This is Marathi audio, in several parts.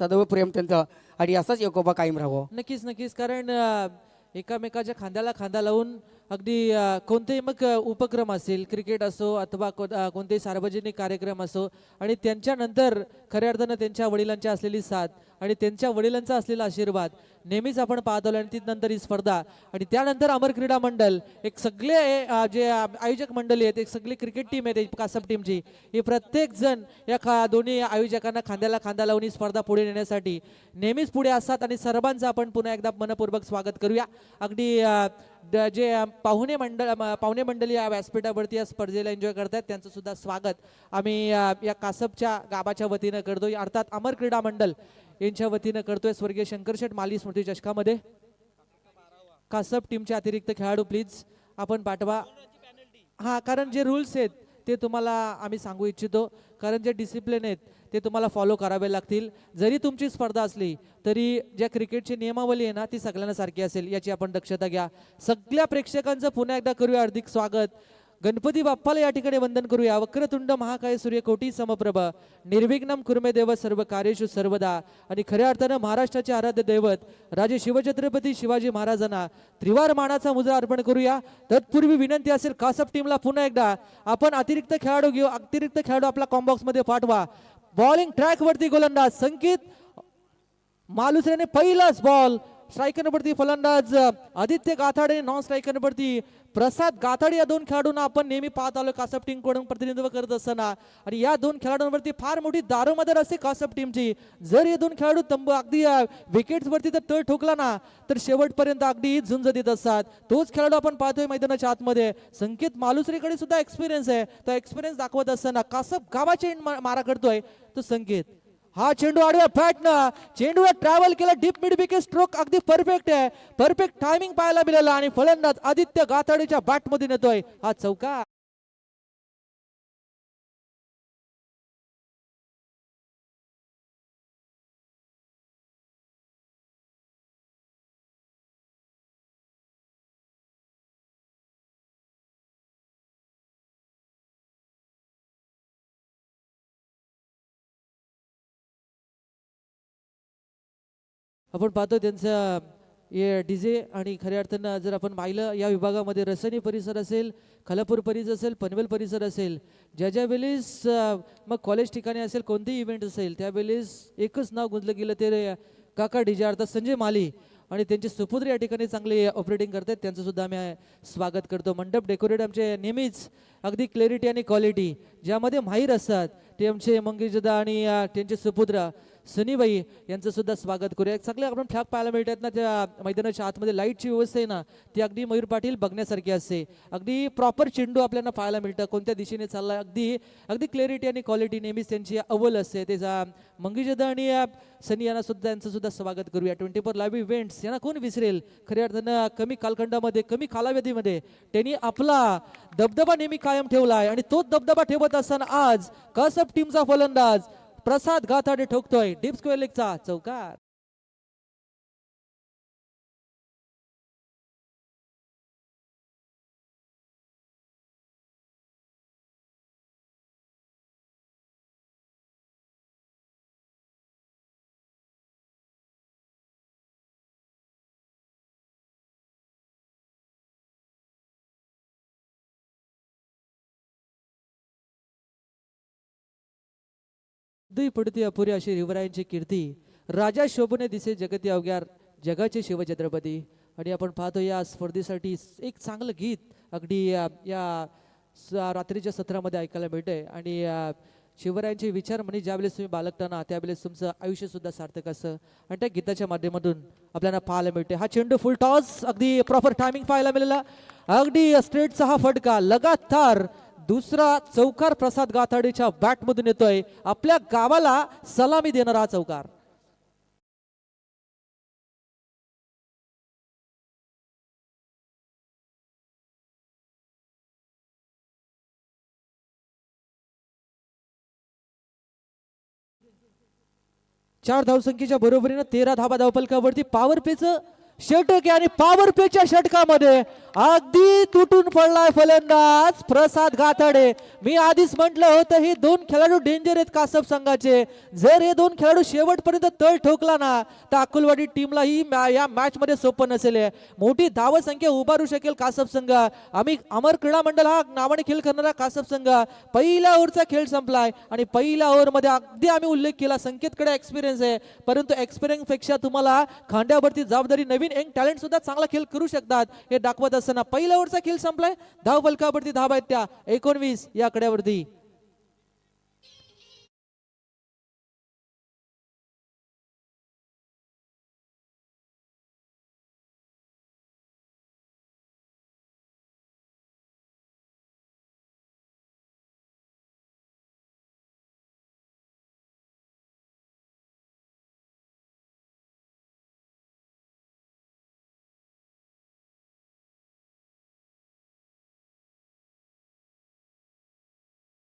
सदैव प्रेम त्यांचं आणि असाच एकोपा कायम राहावं. नक्कीच नक्कीच कारण एकामेकाच्या खांद्याला खांदा लावून अगदी कोणतेही मग उपक्रम असेल क्रिकेट असो अथवा कोणतेही सार्वजनिक कार्यक्रम असो आणि त्यांच्यानंतर खऱ्या अर्थानं त्यांच्या वडिलांची असलेली साथ आणि त्यांच्या वडिलांचा असलेला आशीर्वाद नेहमीच आपण पाहत आलो आणि तिथनंतर ही स्पर्धा आणि त्यानंतर अमर क्रीडा मंडळ एक सगळे जे आयोजक मंडळी आहेत एक सगळी क्रिकेट टीम आहे कासप टीमची ही प्रत्येक जण या दोन्ही आयोजकांना खांद्याला खांदा लावून ही स्पर्धा पुढे नेण्यासाठी नेहमीच पुढे असतात आणि सर्वांचं आपण पुन्हा एकदा मनपूर्वक स्वागत करूया. अगदी जे पाहुणे मंडळी या व्यासपीठावरती या स्पर्धेला एन्जॉय करतात त्यांचं सुद्धा स्वागत आम्ही या कासपच्या गावाच्या वतीनं करतोय अर्थात अमर क्रीडा मंडळ यांच्या वतीनं करतोय. स्वर्गीय शंकरशेठ माली स्मृती चषकामध्ये कासप टीमचे अतिरिक्त खेळाडू प्लीज आपण पाठवा. हा कारण जे रूल्स आहेत ते तुम्हाला आम्ही सांगू इच्छितो कारण जे डिसिप्लिन आहेत ते तुम्हाला फॉलो करावे लागतील. जरी तुमची स्पर्धा असली तरी ज्या क्रिकेटची नियमावली आहे ना ती सगळ्यांना सारखी असेल याची आपण दक्षता घ्या. सगळ्या प्रेक्षकांचं पुन्हा एकदा करूया हार्दिक स्वागत. गणपती बाप्पाला या ठिकाणी वंदन करूया. वक्रतुंड महाकाय सूर्यकोटी समप्रभ निर्विघ्नम कुर्मे देव सर्व कार्येषु सर्वदा आणि खऱ्या अर्थानं महाराष्ट्राचे आराध्य दैवत राजे शिवछत्रपती शिवाजी महाराजांना त्रिवार मानाचा मुजरा अर्पण करूया. तत्पूर्वी विनंती असेल कासप टीमला पुन्हा एकदा आपण अतिरिक्त खेळाडू घेऊ. अतिरिक्त खेळाडू आपला कॉम्बॉक्स मध्ये पाठवा. बॉलिंग ट्रॅक वरती गोलंदाज संकेत मालुसरेने पहिलाच बॉल स्ट्रायकरवरती फलंदाज आदित्य गाथाडे नॉन स्ट्रायकरवरती प्रसाद गाथाडे या दोन खेळाडूंना आपण नेहमी पाहत आलो कासप टीम कडून प्रतिनिधित्व करत असताना आणि या दोन खेळाडूंवरती फार मोठी दारोमदार असते कासप टीमची. जर हे दोन खेळाडू अगदी विकेट्स वरती तर तळ ठोकला ना तर शेवटपर्यंत अगदी झुंज देत असतात. तोच खेळाडू आपण पाहतोय मैदानाच्या आतमध्ये संकेत मालुसरेकडे सुद्धा एक्सपिरियन्स आहे. तो एक्सपिरियन्स दाखवत असताना कासप गावाचे मारा करतोय तो संकेत. हा चेंडू आडव्या फॅटनं चेंडूला ट्रॅव्हल केला डीप मिड विकेट स्ट्रोक अगदी परफेक्ट आहे. परफेक्ट टायमिंग पाहायला मिळाला आणि फलंदाज आदित्य गाथाडेच्या बॅट मध्ये नेतोय हा चौकार. आपण पाहतो त्यांचा डीजे आणि खऱ्या अर्थानं जर आपण पाहिलं या विभागामध्ये रसनी परिसर असेल खालापूर परिसर असेल पनवेल परिसर असेल ज्या वेळेस मग कॉलेज ठिकाणी असेल कोणतेही इव्हेंट असेल त्यावेळेस एकच नाव गुंतलं गेलं ते काका डीजे अर्थात संजय माली आणि त्यांचे सुपुत्र या ठिकाणी चांगले ऑपरेटिंग करतात त्यांचं सुद्धा आम्ही स्वागत करतो. मंडप डेकोरेट आमचे नेहमीच अगदी क्लॅरिटी आणि क्वालिटी ज्यामध्ये माहीर असतात ते आमचे मंगेशदा आणि त्यांचे सुपुत्र सनीबाई यांचं सुद्धा स्वागत करूया. सगळे आपण फ्लॅग पाहायला मिळतात ना त्या मैदानाच्या आतमध्ये लाईटची व्यवस्था आहे ना ती अगदी मयूर पाटील बघण्यासारखी असते. अगदी प्रॉपर चेंडू आपल्याला पाहायला मिळतं कोणत्या दिशेने चाललाय अगदी अगदी क्लॅरिटी आणि क्वालिटी नेहमीच त्यांची अव्वल असते. त्याचा मंगेशदा आणि सनी यांना सुद्धा यांचं सुद्धा स्वागत करूया. 24 लाईव्ह इव्हेंट्स यांना कोण विसरेल. खऱ्या अर्थानं कमी कालखंडामध्ये कमी कालावधीमध्ये त्यांनी आपला दबदबा नेहमी कायम ठेवलाय आणि तोच दबदबा ठेवत असताना आज कासप टीमचा फलंदाज प्रसाद गाथाडे ठोकतोय डीप स्क्वेअर लेगचा चौकार. दुई पडती अपुरी अशी रिवरायांची कीर्ती राजा शोभने दिसे जगती अवघ्या जगाचे शिवछत्रपती. आणि आपण पाहतो या स्पर्धेसाठी एक चांगलं गीत अगदी या रात्रीच्या सत्रामध्ये ऐकायला मिळतंय आणि शिवरायांचे विचार म्हणजे ज्यावेळेस तुम्ही बालगताना त्यावेळेस तुमचं आयुष्य सुद्धा सार्थक असं आणि त्या गीताच्या माध्यमातून आपल्याला पाहायला मिळते. हा चेंडू फुल टॉस अगदी प्रॉपर टायमिंग पाहायला मिळाला अगदी स्ट्रेटचा हा फटका लगातार दुसरा चौकार प्रसाद गाथाडेच्या बॅट मधून येतोय. आपल्या गावाला सलामी देणारा हा चौकार. चार धावसंख्येच्या बरोबरीनं 13 धाबा धावपलकावरती पॉवर पेच षटक आणि पॉवर प्लेच्या षटकामध्ये अगदी तुटून पडलाय फलंदाज प्रसाद गाथाडे. मी आधीच म्हटलं होतं हे दोन खेळाडू डेंजर आहेत कासप संघाचे. जर हे दोन खेळाडू शेवटपर्यंत तळ ठोकला ना तर अक्कलवाडी टीमला ही या मॅच मध्ये सोपं नसेल. मोठी धावसंख्या उभारू शकेल कासप संघ. आम्ही अमर क्रीडा मंडळ हा नावाने खेळ करणारा कासप संघ पहिल्या ओव्हरचा खेळ संपलाय आणि पहिल्या ओव्हर मध्ये अगदी आम्ही उल्लेख केला संकेतकडे एक्सपिरियन्स आहे, परंतु एक्सपिरियन्स पेक्षा तुम्हाला खांद्यावरती जबाबदारी नवीन एक टॅलेंट सुद्धा चांगला खेळ करू शकतात हे दाखवत असताना पहिल्या ओव्हरचा खेळ संपलाय. धाव फलकावरती धावा आहेत त्या 19 या आकड्यावरती.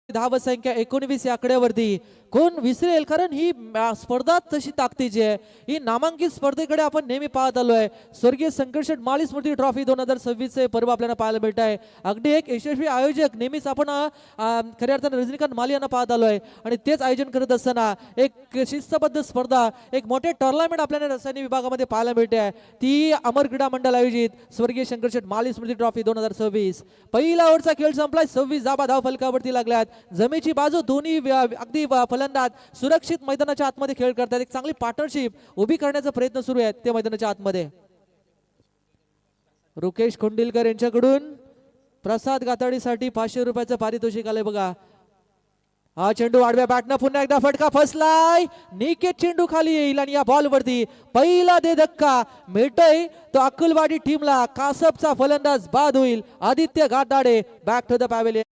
धाव संख्या 19 या आकड्यावरती. कोण विसरेल, कारण ही स्पर्धा तशी ताकदीची आहे. ही नामांकित स्पर्धेकडे आपण नेहमी पाहत आलोय. स्वर्गीय संकटशेठ माळी स्मृती ट्रॉफी 2026 चे पर्व आपल्याला पाहायला मिळत आहे. अगदी एक यशस्वी आयोजक नेहमीच आपण खऱ्या अर्थाने रजनीकांत माली यांना पाहत आलोय आणि तेच आयोजन करत असताना एक शिस्तबद्ध स्पर्धा, एक मोठे टुर्नामेंट आपल्याला रसायनी विभागामध्ये पाहायला मिळते आहे. ती अमर क्रीडा मंडळ आयोजित स्वर्गीय शंकरशेठ माळी स्मृती ट्रॉफी 2026. पहिला ओव्हरचा खेळ संपलाय. 26 धावा धाव फलकावरती लागल्यात. जमेची बाजू दोन्ही अगदी फलंदाज सुरक्षित मैदानाच्या आतमध्ये खेळ करतात. एक चांगली पार्टनरशिप उभी करण्याचा प्रयत्न सुरू आहे ते मैदानाच्या आतमध्ये. रुकेश खोंडिलकर यांच्याकडून प्रसाद गाताडीसाठी 500 रुपयाचं पारितोषिक आलंय बघा. हा चेंडू आडव्या बॅटनं पुन्हा एकदा फटका फसलाय. निकेत चेंडू खाली येईल आणि या बॉल वरती पहिला दे धक्का मिळतोय तो अक्कलवाडी टीमला. कासपचा फलंदाज बाद होईल. Aditya Gatade back to the pavilion.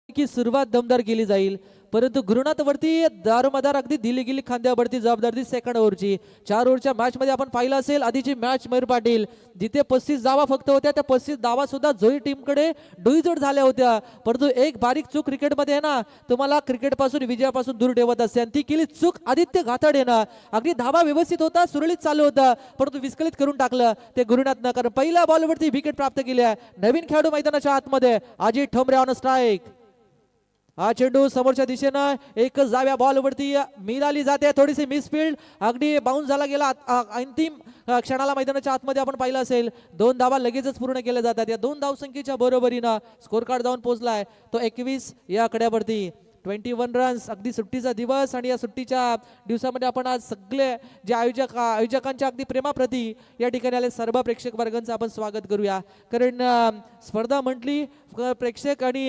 की सुरुवात दमदार केली जाईल, परंतु गुरुनाथ वरती दारोमदार अगदी दिली गेली खांद्यावरती जबाबदारी सेकंड ओव्हरची. 4 ओव्हरच्या मॅच मध्ये आपण पाहिलं असेल आधीची मॅच मयूर पाटील जिथे 35 धावा फक्त होत्या त्या 35 धावा सुद्धा जोई टीमकडे डुईजोड झाल्या होत्या. परंतु एक बारीक चूक क्रिकेटमध्ये आहे ना तुम्हाला क्रिकेट पासून विजयापासून दूर ठेवत असते आणि ती केली चूक आदित्य गाताडे ना. अगदी धावा व्यवस्थित होता, सुरळीत चालू होता, परंतु विस्कळीत करून टाकलं ते गुरुनाथनं. कारण पहिल्या बॉलवरती विकेट प्राप्त केली आहे. नवीन खेळाडू मैदानाच्या आतमध्ये अजित ठोंबरे ऑन स्ट्राईक. हा चेंडू समोरच्या दिशेनं एकच जाव्या बॉलवरती मिळाली जाते. थोडीशी मिसफिल्ड अगदी बाउन्स झाला गेला. अंतिम क्षणाला मैदानाच्या आतमध्ये आपण पाहिलं असेल 2 धावा लगेचच पूर्ण केल्या जातात. या 2 धावसंख्येच्या बरोबरीनं स्कोर कार्ड जाऊन पोहोचलाय तो 21 या आकड्यावरती. 21 रन्स. अगदी सुट्टीचा दिवस आणि या सुट्टीच्या दिवसामध्ये आपण आज सगळे जे आयोजकांच्या अगदी प्रेमाप्रती या ठिकाणी आले सर्व प्रेक्षक वर्गांचं आपण स्वागत करूया. कारण स्पर्धा म्हटली प्रेक्षक आणि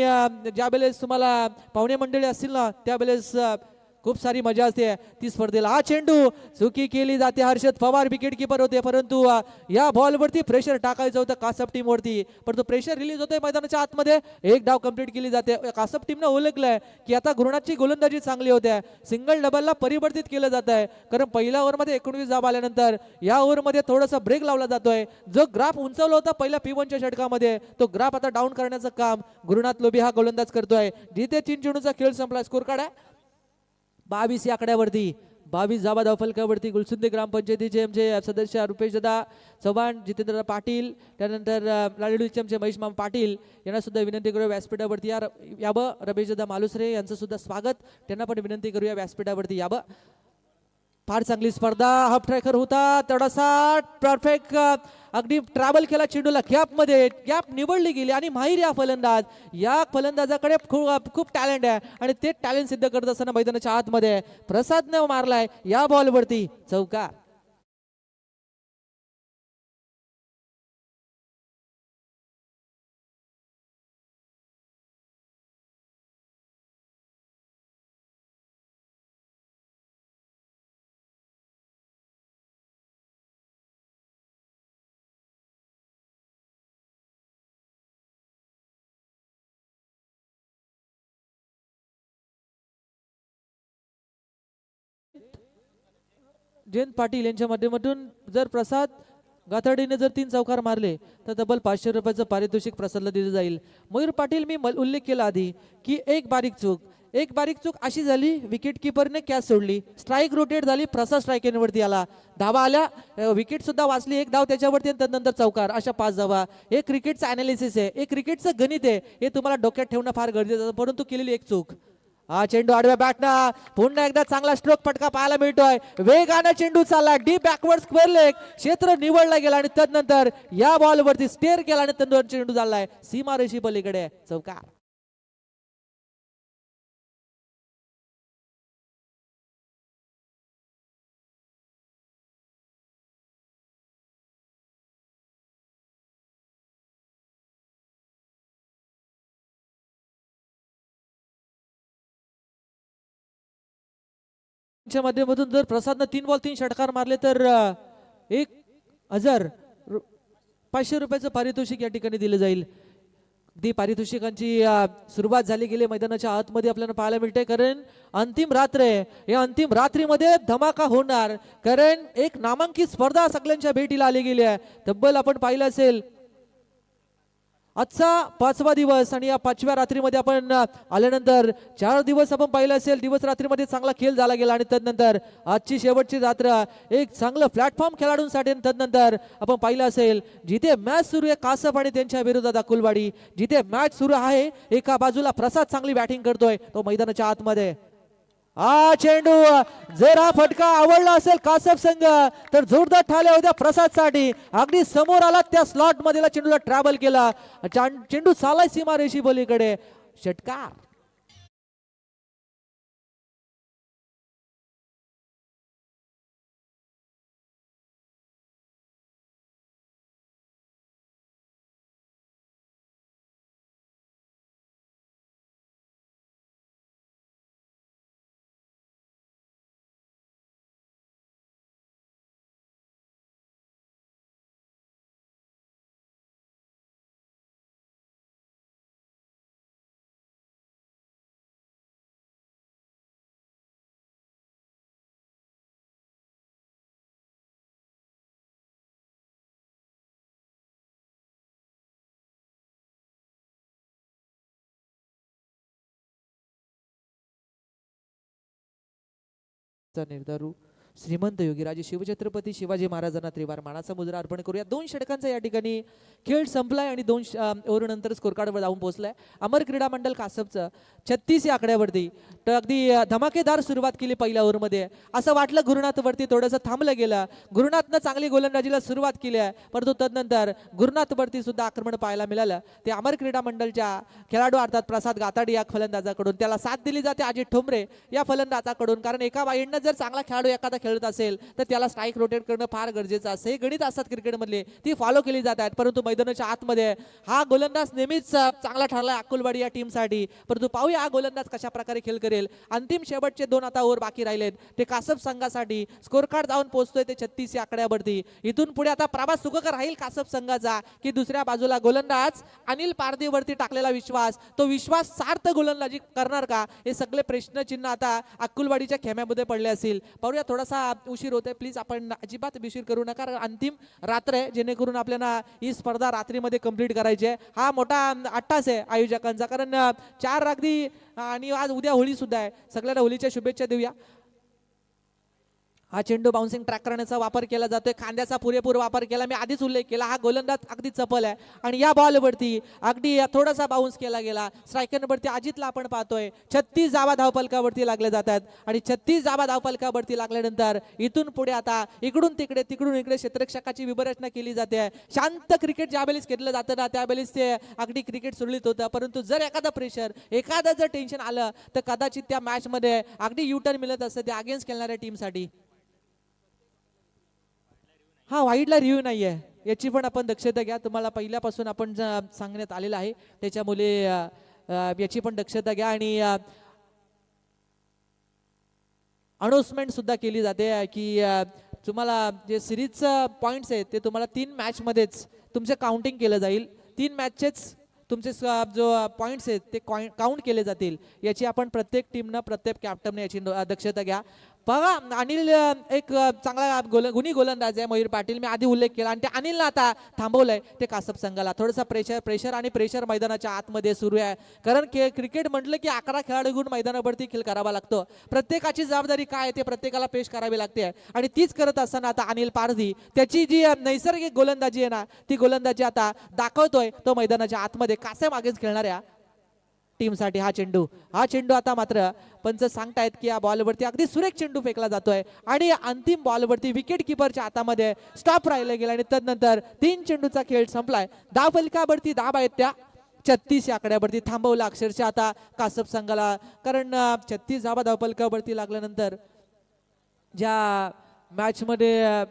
ज्या वेळेस तुम्हाला पाहुणे मंडळी असतील ना त्यावेळेस खूप सारी मजा असते ती स्पर्धेला. हा चेंडू चुकी केली जाते. हर्षद पवार विकेट किपर होते, परंतु या बॉलवरती प्रेशर टाकायचं होतं कासप टीम वरती, परंतु प्रेशर रिलीज होतोय मैदानाच्या आतमध्ये. एक डाव कंप्लीट केली जाते. कासप टीमनं ओळखलंय की आता गुरुनाथची गोलंदाजी चांगली होते. सिंगल डबलला परिवर्तित केलं जात आहे, कारण पहिल्या ओव्हरमध्ये 19 धावा आल्यानंतर या ओव्हरमध्ये थोडासा ब्रेक लावला जातोय. जो ग्राफ उंचावला होता पहिल्या P1च्या षटकामध्ये तो ग्राफ आता डाऊन करण्याचं काम गुरुनाथ लोभी हा गोलंदाज करतोय. जिथे 3 चेंडूचा खेळ संपला. स्कोर कार्ड आहे 22 या आकड्यावरती. 22 धावा धावफलकावरती. गुलसुंदे ग्रामपंचायतीचे आमचे सदस्य रुपेश दादा चव्हाण, जितेंद्र पाटील, त्यानंतर लाडूचे आमचे महेश मामा पाटील यांना सुद्धा विनंती करूया व्यासपीठावरती यावं. रमेश दादा मालुसरे यांचं सुद्धा स्वागत, त्यांना पण विनंती करूया व्यासपीठावरती यावं. फार चांगली स्पर्धा. हाफ ट्रॅकर होता थोडासा परफेक्ट अगदी ट्रॅव्हल केला चेंडूला गॅपमध्ये. गॅप निवडली गेली आणि माहीर या फलंदाज या फलंदाजाकडे खूप टॅलेंट आहे आणि ते टॅलेंट सिद्ध करत असताना मैदानाच्या आतमध्ये प्रसादने मारलाय या बॉलवरती चौका. जयंत पाटील यांच्या माध्यमातून जर प्रसाद गाथाडीने जर 3 चौकार मारले तर तब्बल 500 रुपयाचं पारितोषिक प्रसादला दिलं जाईल. मयूर पाटील मी उल्लेख केला आधी की एक बारीक चूक अशी झाली, विकेट किपरने कॅच सोडली, स्ट्राईक रोटेट झाली, प्रसाद स्ट्राईक एंडवरती आला, धावा आल्या, विकेट सुद्धा वाचली, एक धाव त्याच्यावरती आणि त्यानंतर चौकार, अशा 5 धावा. हे क्रिकेटचं अनालिसिस आहे, हे क्रिकेटचं गणित आहे, हे तुम्हाला डोक्यात ठेवणं फार गरजेचं आहे. परंतु केलेली एक चूक. हा चेंडू आडव्या बॅटना पुन्हा एकदा चांगला स्ट्रोक फटका पाहायला मिळतोय. वेगाने चेंडू चालला, डीप बॅकवर्ड स्क्वेअर लेग, क्षेत्र निवडला गेला आणि त्यानंतर या बॉलवरती स्टेअर केला आणि त्यानंतर चेंडू चाललाय सीमारेषी पलीकडे, चौकार. च्या माध्यमातून जर प्रसादनं 3 बॉल 3 षटकार मारले तर 1,500 रुपयाचं पारितोषिक या ठिकाणी दिलं जाईल. ती पारितोषिकांची सुरुवात झाली गेली मैदानाच्या आतमध्ये आपल्याला पाहायला मिळते, कारण अंतिम रात्र आहे. या अंतिम रात्रीमध्ये धमाका होणार, कारण एक नामांकित स्पर्धा सगळ्यांच्या भेटीला आली गेली आहे. तब्बल आपण पाहिलं असेल आजचा 5वा दिवस आणि या 5व्या रात्रीमध्ये आपण आल्यानंतर 4 दिवस आपण पाहिलं असेल, दिवस रात्रीमध्ये चांगला खेळ झाला गेला आणि त्यानंतर आजची शेवटची रात्र एक चांगलं प्लॅटफॉर्म खेळाडूंसाठी. त्यानंतर आपण पाहिलं असेल जिथे मॅच सुरू आहे कासप आणि त्यांच्या विरोधात अकुलवाडी, जिथे मॅच सुरू आहे एका बाजूला प्रसाद चांगली बॅटिंग करतोय तो मैदानाच्या आतमध्ये. हा चेंडू जर हा फटका आवडला असेल कासप संघ तर जोरदार ठाल्या होत्या प्रसादसाठी. अगदी समोर आला, त्या स्लॉट मध्ये चेंडूला ट्रॅव्हल केला, चेंडू चालाय सीमारेषी पलीकडे, षटकार. निर्धारू श्रीमंत योगीराजे शिवछत्रपती शिवाजी महाराजांना त्रिवार मानाचा मुजरा अर्पण करूया. 2 षटकांचा या ठिकाणी खेळ संपलाय आणि 2 ओव्हर नंतर स्कोर कार्डवर जाऊन पोहोचलाय. अमर क्रीडा मंडळ कासपचं 36 या आकड्यावरती तर अगदी धमाकेदार सुरुवात केली पहिल्या ओव्हरमध्ये. असं वाटलं गुरुनाथवरती थोडंसं थांबलं गेलं, गुरुनाथनं चांगली गोलंदाजीला सुरुवात केली आहे, परंतु तदनंतर गुरुनाथवरती सुद्धा आक्रमण पाहायला मिळालं. ते अमर क्रीडा मंडळच्या खेळाडू अर्थात प्रसाद गाताडी या फलंदाजाकडून, त्याला साथ दिली जाते अजित ठोंबरे या फलंदाजाकडून, कारण एका वाईडनं जर चांगला खेळाडू एखादा खेळत असेल तर त्याला स्ट्राईक रोटेट करणं फार गरजेचं असतं. हे गणित असतात क्रिकेटमधले, ती फॉलो केली जातात. परंतु मैदानाच्या आतमध्ये हा गोलंदाज नेहमीच चांगला ठरला अकुलवाडी या टीमसाठी. परंतु पाहूया हा गोलंदाज कशा प्रकारे खेळ करेल. अंतिम शेवटचे 2 आता ओव्हर बाकी राहिलेत ते कासप संघासाठी. स्कोर कार्ड जाऊन पोहोचतोय ते 36 या आकड्यावरती. इथून पुढे आता प्रवास सुखकर राहील कासप संघाचा की दुसऱ्या बाजूला गोलंदाज अनिल पारदेवरती टाकलेला विश्वास, तो विश्वास सार्थ गोलंदाजी करणार का, हे सगळे प्रश्नचिन्ह आता अकुलवाडीच्या खेम्यामध्ये पडले असतील. पाहूया, थोडासा उशीर होतोय, प्लीज आपण अजिबात उशीर करू नका, अंतिम रात्र आहे, जेणेकरून आपल्याला ही स्पर्धा रात्रीमध्ये कंप्लीट करायची आहे. हा मोठा अट्टास आहे आयोजकांचा, कारण 4 अगदी आणि आज उद्या होळी सुद्धा आहे. सगळ्यांना होळीच्या शुभेच्छा देऊया. हा चेंडू बाउन्सिंग ट्रॅक करण्याचा वापर केला जातोय, खांद्याचा पुरेपूर वापर केला, मी आधीच उल्लेख केला. हा गोलंदाज अगदी चपल आहे आणि या बॉलवरती अगदी थोडासा बाउन्स केला गेला. स्ट्रायकरवरती अजितला आपण पाहतोय 36 जावा धावफलकावरती लागले जातात आणि 36 जावा धावफलकावरती लागल्यानंतर इथून पुढे आता इकडून तिकडे तिकडून इकडे क्षेत्ररक्षकाची विभरचना केली जाते. शांत क्रिकेट ज्यावेळेस खेळलं जातं ना त्यावेळेस ते अगदी क्रिकेट सुरळीत होतं. परंतु जर एखादा प्रेशर, एखादा जर टेन्शन आलं तर कदाचित त्या मॅच मध्ये अगदी युटर्न मिळत असतं त्या अगेन्स्ट खेळणाऱ्या टीमसाठी. हा वाईडला रिव्ह्यू नाही आहे, याची पण आपण दक्षता घ्या. तुम्हाला पहिल्यापासून आपण सांगण्यात आलेलं आहे, त्याच्यामुळे याची पण दक्षता घ्या. आणि अनाउन्समेंट सुद्धा केली जाते की तुम्हाला जे सिरीजचं पॉईंट्स आहेत ते तुम्हाला 3 मॅचमध्येच तुमचे काउंटिंग केलं जाईल. 3 मॅचेच तुमचे जो पॉईंट्स आहेत ते काउंट केले जातील. याची आपण प्रत्येक टीमनं, प्रत्येक कॅप्टनने याची दक्षता घ्या. बघा अनिल एक चांगला गुणी गोलंदाज आहे मयूर पाटील, मी आधी उल्लेख केला आणि ते अनिलला आता थांबवलंय ते कासप संघाला. थोडंसं प्रेशर मैदानाच्या आतमध्ये सुरू आहे, कारण क्रिकेट म्हटलं की 11 खेळाडू घेऊन मैदानावरती खेळ करावा लागतो. प्रत्येकाची जबाबदारी काय आहे ते प्रत्येकाला पेश करावी लागते आणि तीच करत असताना आता अनिल पारधी त्याची जी नैसर्गिक गोलंदाजी आहे ना ती गोलंदाजी आता दाखवतोय तो मैदानाच्या आतमध्ये कासे मागेच खेळणाऱ्या टीमसाठी. हा चेंडू आता मात्र पंच सांगतायत की या बॉलवरती अगदी सुरेख चेंडू फेकला जातोय आणि अंतिम बॉलवरती विकेट किपरच्या हातामध्ये स्टॉप राहिला गेला आणि तदनंतर 3 चेंडूचा खेळ संपलाय. धाव फलकावरती धाव आहेत त्या 36 या आकड्यावरती थांबवला अक्षरशः आता कासप संघाला, कारण 36 धावा धाव फलकावरती लागल्यानंतर ज्या मॅच मध्ये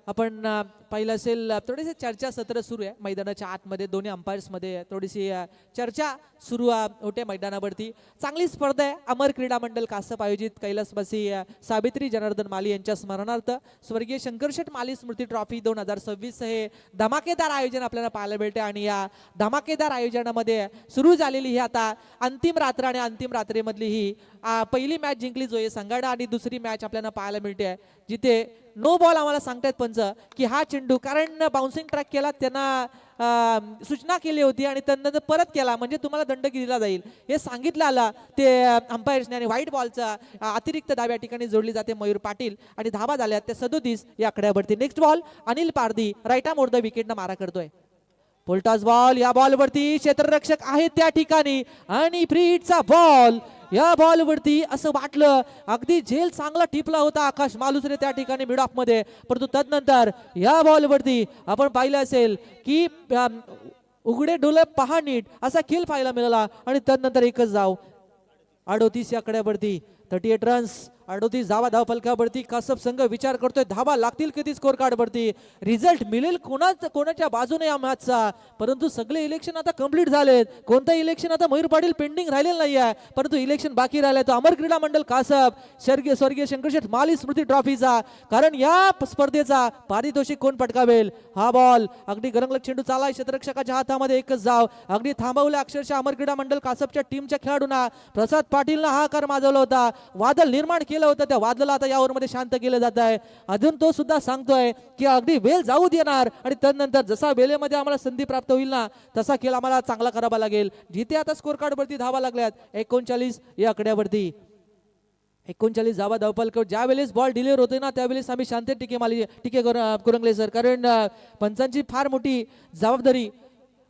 आपण पाहिलं असेल थोडेसे चर्चा सत्र सुरू आहे मैदानाच्या आतमध्ये, दोन्ही अंपायर्स मध्ये थोडीशी चर्चा सुरू होते मैदानावरती. चांगली स्पर्धा आहे. अमर क्रीडा मंडळ कासप आयोजित कैलासवासी सावित्री जनार्दन माली यांच्या स्मरणार्थ स्वर्गीय शंकरशेठ माली स्मृती ट्रॉफी 2026 हे धमाकेदार आयोजन आपल्याला पाहायला मिळते आणि या धमाकेदार आयोजनामध्ये सुरू झालेली ही आता अंतिम रात्र आणि अंतिम रात्रीमधली ही पहिली मॅच जिंकली जो संघाडा आणि दुसरी मॅच आपल्याला पाहायला मिळते जिथे नो बॉल आम्हाला सांगतायत पंच की हा चेंडू, कारण बाउन्सिंग ट्रॅक केला त्यांना सूचना केली होती आणि त्यांना परत केला म्हणजे तुम्हाला दंड दिला जाईल हे सांगितलं आलं ते अंपायर्सने आणि व्हाईट बॉलचा अतिरिक्त धाव या ठिकाणी जोडली जाते मयूर पाटील आणि धावा झाल्या त्या 37 या आकड्यावरती. नेक्स्ट बॉल अनिल पारधी राईटा मोर द विकेटनं मारा करतोय. फुलटॉस बॉल, या बॉलवरती क्षेत्ररक्षक आहेत त्या ठिकाणी आणि फ्री हिटचा बॉल. या बॉलवरती असं वाटलं अगदी झेल चांगला टिपला होता आकाश मालुसरे त्या ठिकाणी मिड ऑफ मध्ये, परंतु तदनंतर या बॉलवरती आपण पाहिलं असेल की उघडे डोळे पहा नीट असा खेळ पाहायला मिळाला आणि तदनंतर एकच धाव 38 या आकड्यावरती 38 रन्स 38 धावा धाव फलकावरती. कासप संघ विचार करतोय धावा लागतील किती स्कोर कार्ड वरती, रिझल्ट मिळेल कोणाच्या बाजूने या मॅचचा, परंतु सगळे इलेक्शन आता कंप्लीट झालेत. कोणतं इलेक्शन आता मयूर पाटील पेंडिंग राहिलेलं नाही आहे, परंतु इलेक्शन बाकी राहिलंय तो अमर क्रीडा मंडळ कासप स्वर्गीय शंकरशेठ माली स्मृती ट्रॉफीचा, कारण या स्पर्धेचा पारितोषिक कोण पटकावेल. हा बॉल अगदी गरंगलत चेंडू चालाय क्षेत्ररक्षकाच्या हातामध्ये एकच धाव अगदी थांबवल्या अक्षरशः अमर क्रीडा मंडळ कासपच्या टीमच्या खेळाडूंना. प्रसाद पाटीलनं हा कार माजवला होता, वादळ निर्माण केलं होतं, त्या वादळाला आता या ओव्हरमध्ये शांत केलं जात आहे. अजून तो सुद्धा सांगतोय की अगदी वेळ जाऊ देणार आणि त्यानंतर जसा वेळेमध्ये आम्हाला संधी प्राप्त होईल ना तसा खेळ आम्हाला चांगला करावा लागेल. जिथे आता स्कोर कार्ड वरती धावा लागल्यात 39 या आकड्यावरती 39 धावा धावफलक. ज्या वेळेस बॉल डिलिव्हर होते ना त्यावेळेस आम्ही शांत टीके कुरंगले सर, कारण पंचांची फार मोठी जबाबदारी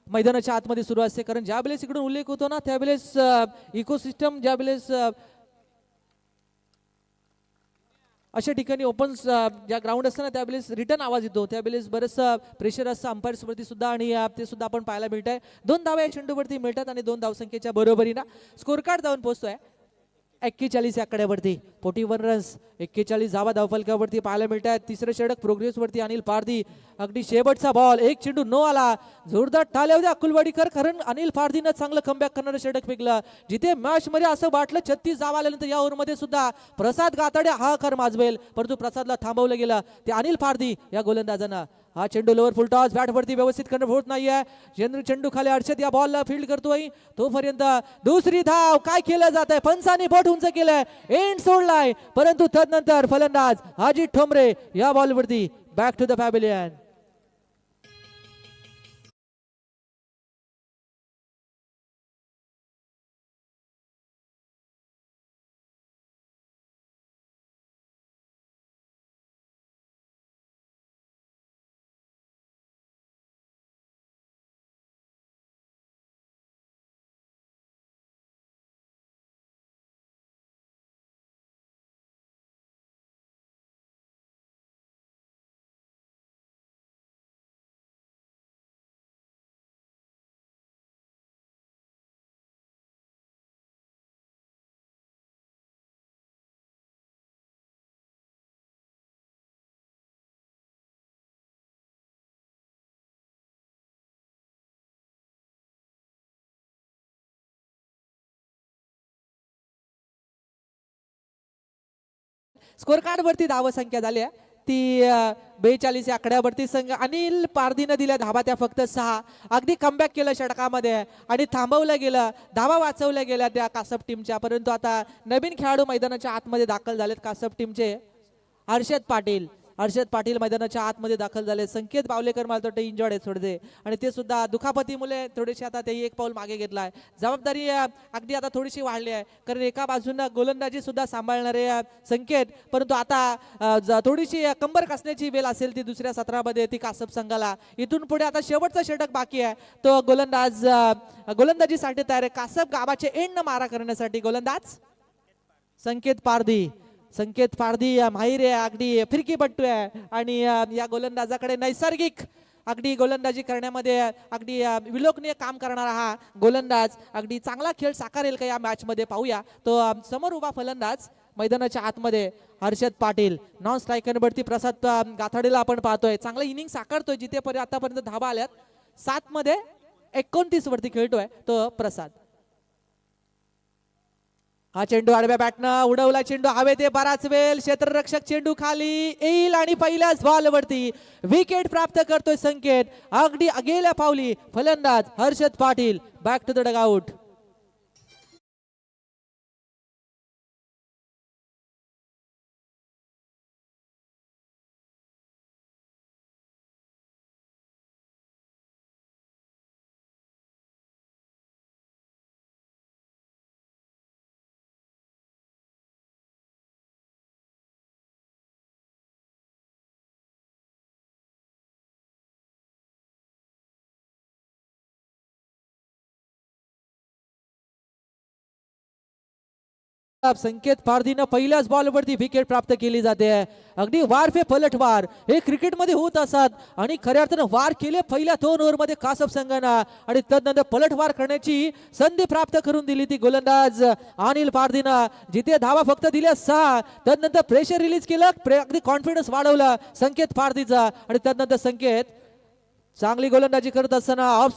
मैदानाच्या आतमध्ये सुरू असते, कारण ज्या वेळेस इकडून उल्लेख होतो ना त्यावेळेस इकोसिस्टम ज्या वेळेस अशा ठिकाणी ओपन ज्या ग्राउंड असतं ना त्यावेळेस रिटर्न आवाज येतो, त्यावेळेस बरंचसं प्रेशर असतं अंपायर्स वरती सुद्धा आणि ते सुद्धा आपण पाहायला मिळत आहे. 2 धावा या चेंडूवरती मिळतात आणि 2 धावसंख्येच्या बरोबरीनं स्कोर कार्ड जाऊन पोहोचतोय 41 या आकड्यावरती 41 रन्स 41 धावा धावफलकावरती पाहायला मिळत आहेत. तिसरं षटक प्रोग्रेस वरती अनिल पारधी, अगदी शेवटचा बॉल, एक चेंडू नो आला, जोरदार टाळ्या होत्या अकुलवाडीकर, कारण अनिल पारधीनं चांगलं कमबॅक करणारं षटक फेकलं. जिथे मॅच मध्ये असं वाटलं 36 धावा आल्यानंतर या ओव्हरमध्ये सुद्धा प्रसाद गाताडे हा कर माजवेल, परंतु प्रसादला थांबवलं गेलं ते अनिल पारधी या गोलंदाजानं. हा चेंडू लोवर फुल टॉस बॅट वरती व्यवस्थित करणं होत नाहीये. चेंडू खाली अर्षद या बॉलला फील्ड करतोय, तोपर्यंत दुसरी धाव. काय केलं जात आहे, पंचांनी बोट उंच केलंय, एंड सोडलाय, परंतु तदनंतर फलंदाज अजित ठोंबरे या बॉलवरती back to the pavilion. Score card वरती धाव संख्या झाली आहे ती 42 या आकड्यावरती संघ अनिल पारधीनं दिल्या धावा त्या फक्त 6. अगदी कमबॅक केलं षटकामध्ये आणि थांबवलं गेलं, धावा वाचवल्या गेल्या त्या कासप टीमच्या. परंतु आता नवीन खेळाडू मैदानाच्या आतमध्ये दाखल झालेत कासप टीमचे. हर्षद पाटील मैदानाच्या आतमध्ये दाखल झाले. संकेत बावलेकर मला वाटतं इंजर्ड आहे थोडे आणि ते सुद्धा दुखापतीमुळे थोडेसे आता ते एक पाऊल मागे घेतलाय. जबाबदारी अगदी आता थोडीशी वाढली आहे, कारण एका बाजूनं गोलंदाजी सुद्धा सांभाळणारे संकेत, परंतु आता थोडीशी कंबर कसण्याची वेळ असेल ती दुसऱ्या सत्रामध्ये ती कासप संघाला. इथून पुढे आता शेवटचा षटक बाकी आहे, तो गोलंदाजीसाठी तयार आहे. कासप गावाचे एंड मारा करण्यासाठी गोलंदाज संकेत पारधी माहिर आहे, अगदी फिरकीपट्टू आहे आणि या गोलंदाजाकडे नैसर्गिक अगदी गोलंदाजी करण्यामध्ये अगदी विलोकनीय काम करणारा हा गोलंदाज अगदी चांगला खेळ साकारेल का या मॅच मध्ये पाहूया. तो समोर उभा फलंदाज मैदानाच्या आतमध्ये हर्षद पाटील. नॉन स्ट्रायकरवरती प्रसाद गाथाडेला आपण पाहतोय, चांगला इनिंग साकारतोय. जिथे आतापर्यंत धावा आल्यात 7 मध्ये 29 वरती खेळतोय तो प्रसाद. हा चेंडू आडव्या बॅटनं उडवला, चेंडू हवेत आहे बराच वेळ, क्षेत्ररक्षक चेंडू खाली येईल आणि पहिल्याच बॉलवरती विकेट प्राप्त करतोय संकेत. अगदी गेल्या पावली फलंदाज Harshad Patil. Back to the dugout. Sanket पारधीनं पहिल्याच बॉलवरती विकेट प्राप्त केली जाते. अगदी वार पे पलटवार हे क्रिकेटमध्ये होत असतात आणि खऱ्या अर्थानं वार केले पहिल्या 2 ओव्हरमध्ये कासप संघानं आणि तदनंतर पलटवार करण्याची संधी प्राप्त करून दिली ती गोलंदाज अनिल पारधीनं. जिथे धावा फक्त दिल्या 6, तदनंतर प्रेशर रिलीज केलं, अगदी कॉन्फिडन्स वाढवलं संकेत पारधीचा आणि तदनंतर संकेत चांगली गोलंदाजी करत असताना ऑफ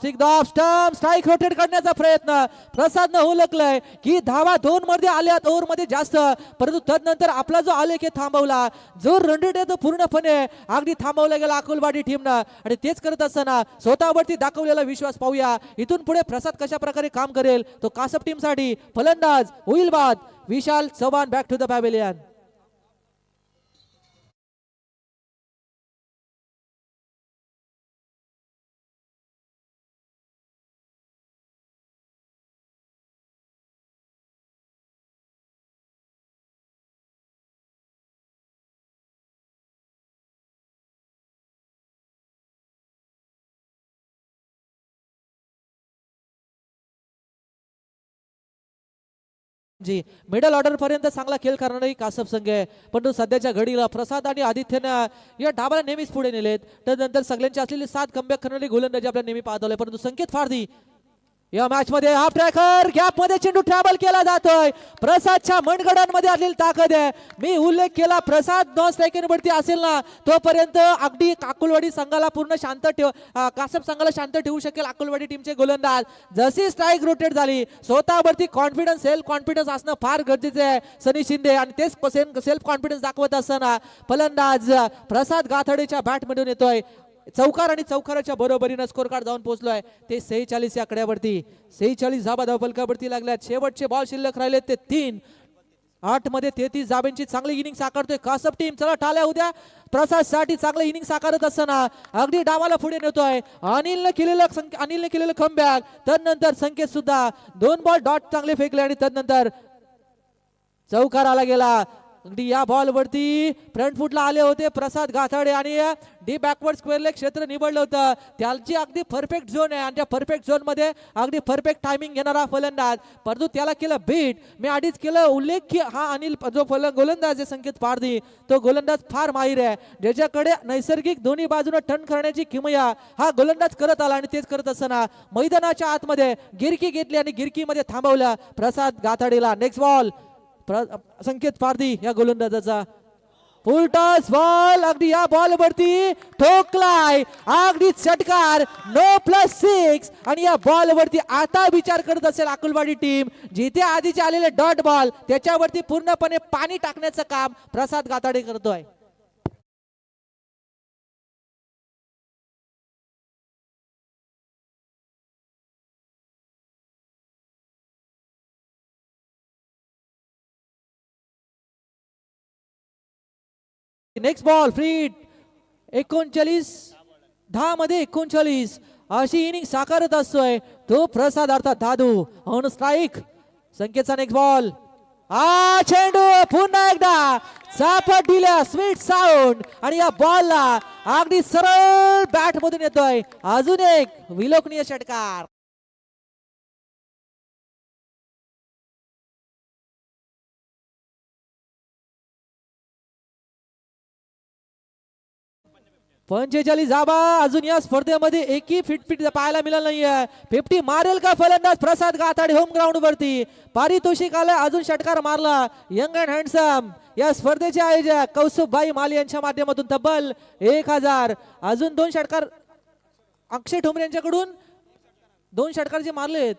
स्टंप स्ट्राईक रोटेट करण्याचा प्रयत्न प्रसादनं हुलकलाय की धावा 2 मध्ये आल्यात ओव्हरमध्ये जास्त, परंतु तदनंतर आपला जो आलेख आहे थांबवला, जो रणनीती आहे तो पूर्णपणे अगदी थांबवला गेला अकोलवाडी टीमनं. आणि तेच करत असताना स्वतःवरती दाखवलेला विश्वास पाहूया इथून पुढे प्रसाद कशा प्रकारे काम करेल. तो कासप टीमसाठी फलंदाज होईल बाद Vishal Chavan. Back to the pavilion. जी मिडल ऑर्डर पर्यंत चांगला खेळ करणारी कासप संघ आहे, परंतु सध्याच्या घडीला प्रसाद आणि आदित्यनं या डावाला नेहमीच पुढे नेलेत. त्यानंतर सगळ्यांची असलेली 7 कमबॅक करणारी गोलंदाजी आपल्याला नेहमी पाहत आलोय. परंतु संकेत पारधी या मॅच मध्ये हाफ ट्रॅकर गॅप मध्ये चेंडू ट्रॅव्हल केला जातोय. प्रसादच्या मनगडांमध्ये आलेली ताकद आहे. मी उल्लेख केला प्रसाद 9 सेकंडवरती असेल ना तोपर्यंत अगदी अकोलवाडी संघाला पूर्ण शांत कासप संघाला शांत ठेवू शकेल अकोलवाडी टीमचे गोलंदाज. जशी स्ट्राईक रोटेट झाली स्वतःवरती कॉन्फिडन्स सेल्फ कॉन्फिडन्स असणं फार गरजेचं आहे सनी शिंदे आणि तेच सेल्फ कॉन्फिडन्स दाखवत असताना फलंदाज प्रसाद गाथडेच्या बॅटमधून येतोय. चौकार आणि चौकाराच्या बरोबरीनं स्कोर कार्ड जाऊन पोहोचलोय ते 46 या आकड्यावरती. 46 धाबा धावफलकावरती लागल्यात. शेवटचे बॉल शिल्लक राहिले ते 3. 8 मध्ये 33 धाब्यांची चांगली इनिंग साकारतोय कासप टीम. चला टाळ्या उद्या प्रसाद साठी चांगलं इनिंग साकारत असताना अगदी डावाला पुढे नेतोय. अनिलने केलेलं कमबॅक. तदनंतर संकेत सुद्धा 2 बॉल डॉट चांगले फेकले आणि तदनंतर चौकार आला गेला. अगदी या बॉल वरती फ्रंट फुटला आले होते प्रसाद गाथाडे आणि डी बॅकवर्ड स्क्वेअरले क्षेत्र निवडलं होतं. त्याची अगदी परफेक्ट झोन आहे आणि त्या परफेक्ट झोन मध्ये अगदी परफेक्ट टायमिंग घेणारा फलंदाज, परंतु त्याला केलं बीट. मी आधीच केलं उल्लेख की हा अनिल जो गोलंदाज आहे संकेत पारधी तो गोलंदाज फार माहिर आहे, ज्याच्याकडे नैसर्गिक दोन्ही बाजूने टर्न करण्याची किमया हा गोलंदाज करत आला. आणि तेच करत असताना मैदानाच्या आतमध्ये गिरकी घेतली आणि गिरकीमध्ये थांबवलं प्रसाद गाथाडेला. नेक्स्ट बॉल संकेत पारधी या गोलंदाजाचा फुल टॉस बॉल. अगदी या बॉल वरती ठोकलाय अगदी षटकार 9+6 आणि या बॉल वरती आता विचार करत असेल अकोलवाडी टीम. जिथे आधीचे आलेले डॉट बॉल त्याच्यावरती पूर्णपणे पाणी टाकण्याचं काम प्रसाद गाथाडे करतोय. नेक्स्ट बॉल फ्रीट 39 मध्ये 39 अशी इनिंग साकारत असतोय तो प्रसाद अर्थात दादू ऑन स्ट्राईक. संकेतचा नेक्स्ट बॉल हा चेंडू पुन्हा एकदा चापट दिल्या स्वीट साऊंड आणि या बॉलला अगदी सरळ बॅट मधून येतोय अजून एक विलोकनीय षटकार. पंचेचाळीस धाबा अजून या स्पर्धेमध्ये एकही फिटफिट पाहायला मिळालं नाहीये. 50 मारेल का फलंदाज प्रसाद गाताडे होम ग्राउंड वरती. पारितोषिक आलं अजून षटकार मारला यंग अँड हँडसम या स्पर्धेचे आयोजक कौस्तुभभाई माली यांच्या माध्यमातून तब्बल 1000. अजून 2 षटकार अक्षय ठोंबरे यांच्याकडून 2 षटकार जे मारलेत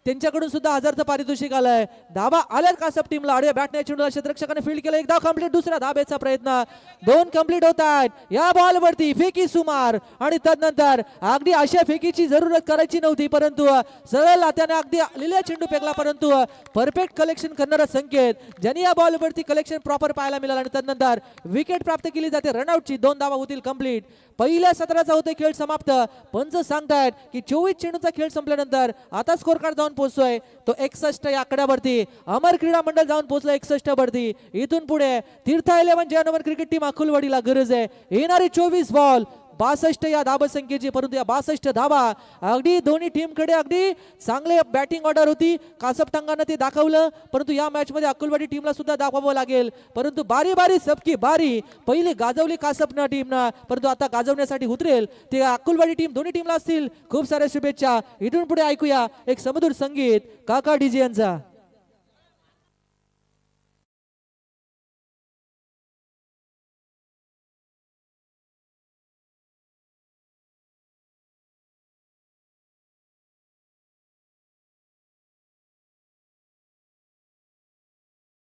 त्यांच्याकडून सुद्धा 1000चं पारितोषिक आलंय. धाबा आल्यात कासप टीमला आडव्या बॅटने चेंडूला क्षेत्ररक्षकाने फील्ड केलं. एकदा कंप्लीट दुसऱ्या धाब्याचा प्रयत्न 2 कंप्लीट होत आहेत या बॉल वरती. फेकी सुमार आणि तदनंतर अगदी अशा फेकीची जरूरत करायची नव्हती परंतु सरळ त्याने अगदी लिहिल्या चेंडू फेकला परंतु परफेक्ट कलेक्शन करणारा संकेत ज्यांनी या बॉल वरती कलेक्शन प्रॉपर पाहायला मिळालं आणि तदनंतर विकेट प्राप्त केली जाते. रनआउटची 2 धावा होतील कंप्लीट. पहिल्या सत्राचा होते खेळ समाप्त. पंच सांगतायत की 24 चेंडूचा खेळ संपल्यानंतर आता स्कोर कार्ड जाऊन पोहोचतोय तो 61 या आकड्यावरती. अमर क्रीडा मंडळ जाऊन पोहोचलं 61 वरती. इथून पुढे तीर्थ 11 जयनगर क्रिकेट टीम अकुलवाडीला गरज आहे. येणारे 24 बॉल 62 या धाबा संख्येची परंतु या 62 धाबा अगदी दोन्ही टीम कडे अगदी चांगले बॅटिंग ऑर्डर होती. कासप टंगानं ते दाखवलं परंतु या मॅच मध्ये अकुलवाडी टीमला सुद्धा दाखवावं लागेल. परंतु बारी बारी सबकी बारी पहिली गाजवली कासप टीमनं परंतु आता गाजवण्यासाठी उतरेल ते अकुलवाडी टीम. दोन्ही टीमला असतील खूप साऱ्या शुभेच्छा. इथून पुढे ऐकूया एक समधुर संगीत काका डीजे यांचा.